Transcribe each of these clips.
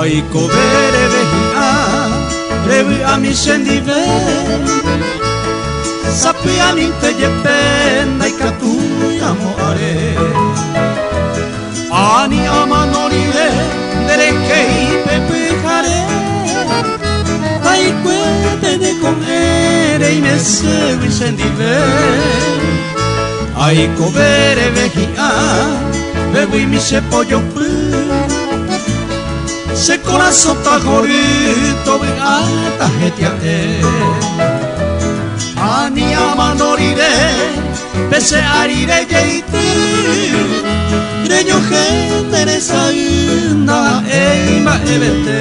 Aiko bere behia, rebu amisen dibe Zapian intejepen daikatu jamoare Ani ama norire, derekei pepujare Aiko bene komere inese wisen dibe Aiko bere behia, rebu imise pollo pu Se corazón ta jorito ve ata jetiate Ani ama norire Bese arire jeiti Reño gendere sauna eima ebete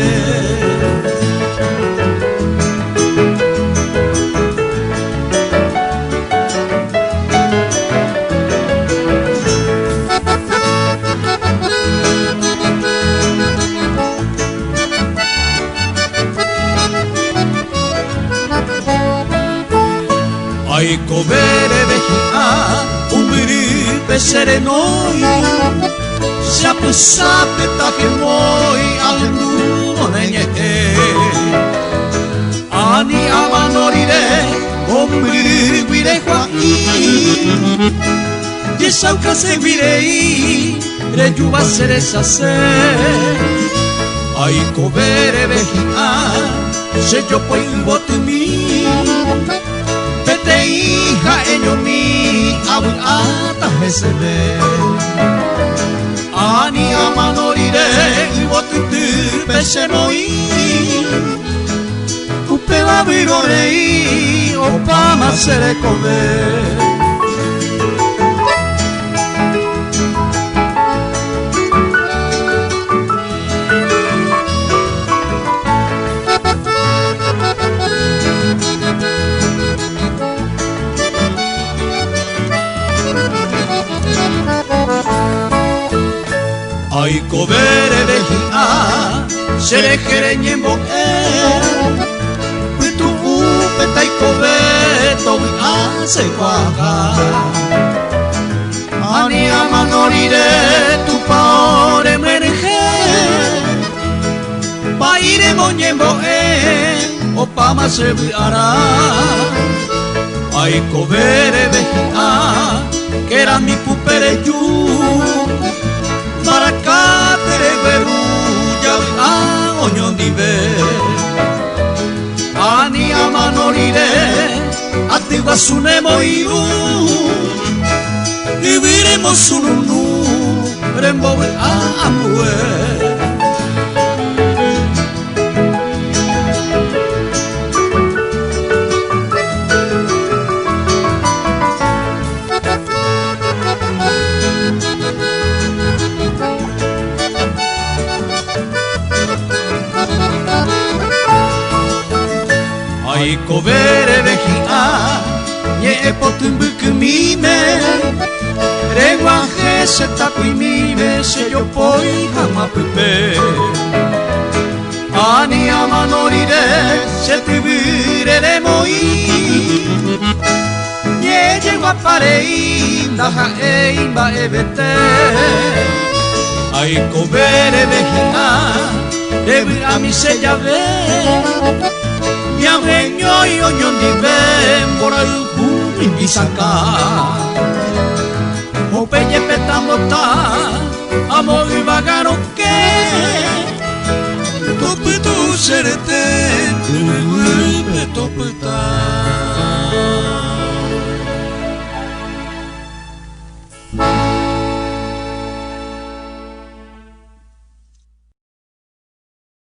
Aiko bere behia, umbiri beserenoi Sapu sape takemoi, alendu onenete Ani ama norire, umbiri guire joai Yesauka se guirei, reyu basere sase Aiko bere behia, se yo poi botumi Bete hija enyo mi abu ata hesebe Ani ama norire ibotutu besenoi Upela virorei opama serekove Aiko bere behia, sere jereñen boe Pitu upe taiko beto ase guaja Ani ama norire tu paore merge Paire moñen boe, opama se buara Aiko bere behia, que era mi pupere yu Marakatere beruja a oñon dibe Ani ama norire Atigua sunemo iru Viviremos sununu Rembo a amue Aiko bere behia, ye epotumbuku mime Reguaje se tapui mime, se yo poi jamapupe Ani ama norire, se tibire de moi Ye llego a parei, daja eimba ebete Aiko bere behia, rebu amise llave Yameño y oñón diven por el bisaka O pelle petamota amo y vagaro que Topitu serete tu toputa